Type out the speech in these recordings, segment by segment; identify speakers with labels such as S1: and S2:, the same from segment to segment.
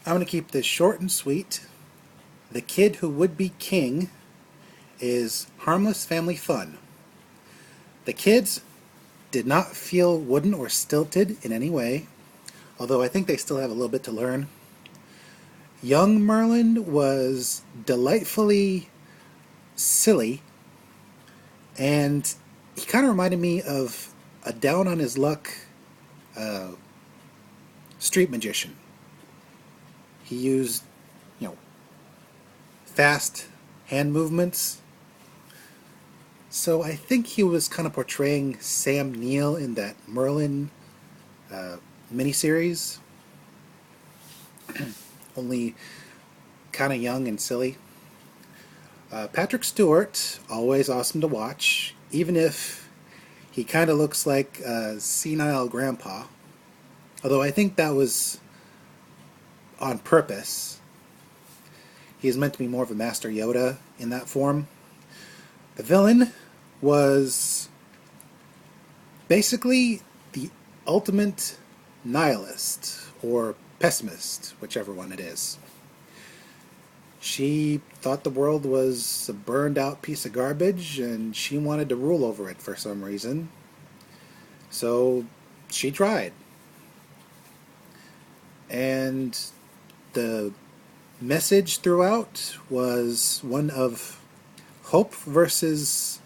S1: I'm going to keep this short and sweet. The kid who would be king is harmless family fun. The kids did not feel wooden or stilted in any way, although I think they still have a little bit to learn. Young Merlin was delightfully silly, and he kind of reminded me of a down on his luck uh, street magician. He used, you know, fast hand movements. So I think he was kind of portraying Sam Neill in that Merlin miniseries, only kind of young and silly. Patrick Stewart, always awesome to watch, even if he kind of looks like a senile grandpa. Although I think that was on purpose. He is meant to be more of a Master Yoda in that form. The villain was basically the ultimate nihilist, or pessimist, whichever one it is. She thought the world was a burned out piece of garbage and she wanted to rule over it for some reason. So she tried. And the message throughout was one of hope versus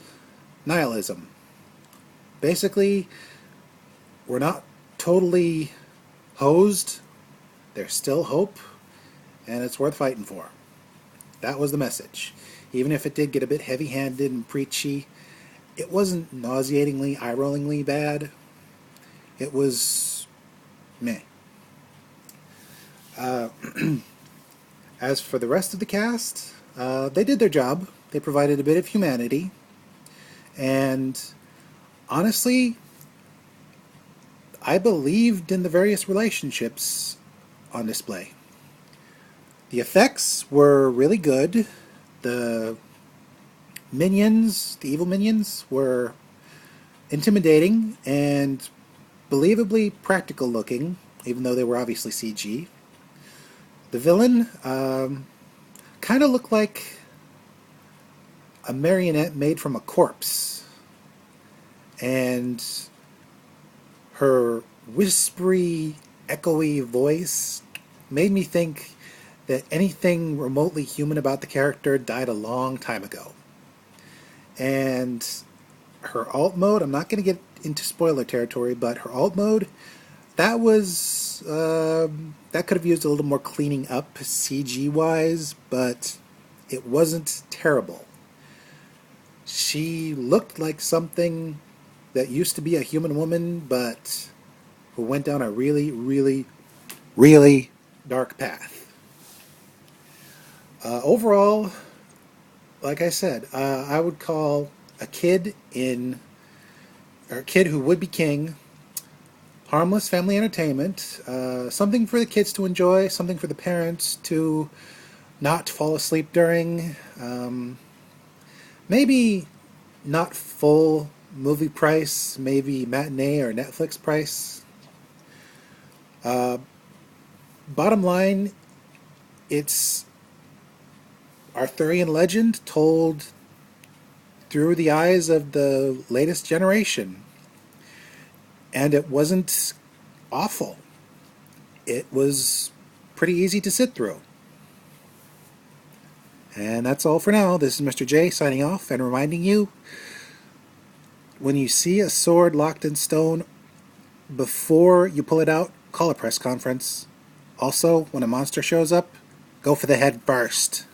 S1: nihilism. Basically, we're not totally hosed. There's still hope, and it's worth fighting for. That was the message. Even if it did get a bit heavy-handed and preachy, it wasn't nauseatingly, eye-rollingly bad. It was meh. As for the rest of the cast, they did their job. They provided a bit of humanity. And honestly, I believed in the various relationships on display. The effects were really good. The minions, the evil minions, were intimidating and believably practical looking, even though they were obviously CG. The villain kind of looked like a marionette made from a corpse. And her whispery, echoey voice made me think that anything remotely human about the character died a long time ago. And her alt mode, I'm not going to get into spoiler territory, but her alt mode, that was, that could have used a little more cleaning up CG-wise, but it wasn't terrible. She looked like something that used to be a human woman, but who went down a really, really, really dark path. Overall, like I said, I would call a kid who would be king, harmless family entertainment, something for the kids to enjoy, something for the parents to not fall asleep during. Maybe not full movie price, maybe matinee or Netflix price. Bottom line, it's Arthurian legend told through the eyes of the latest generation. And it wasn't awful. It was pretty easy to sit through. And that's all for now. This is Mr. J signing off and reminding you, when you see a sword locked in stone, before you pull it out, call a press conference. Also, when a monster shows up, go for the head first.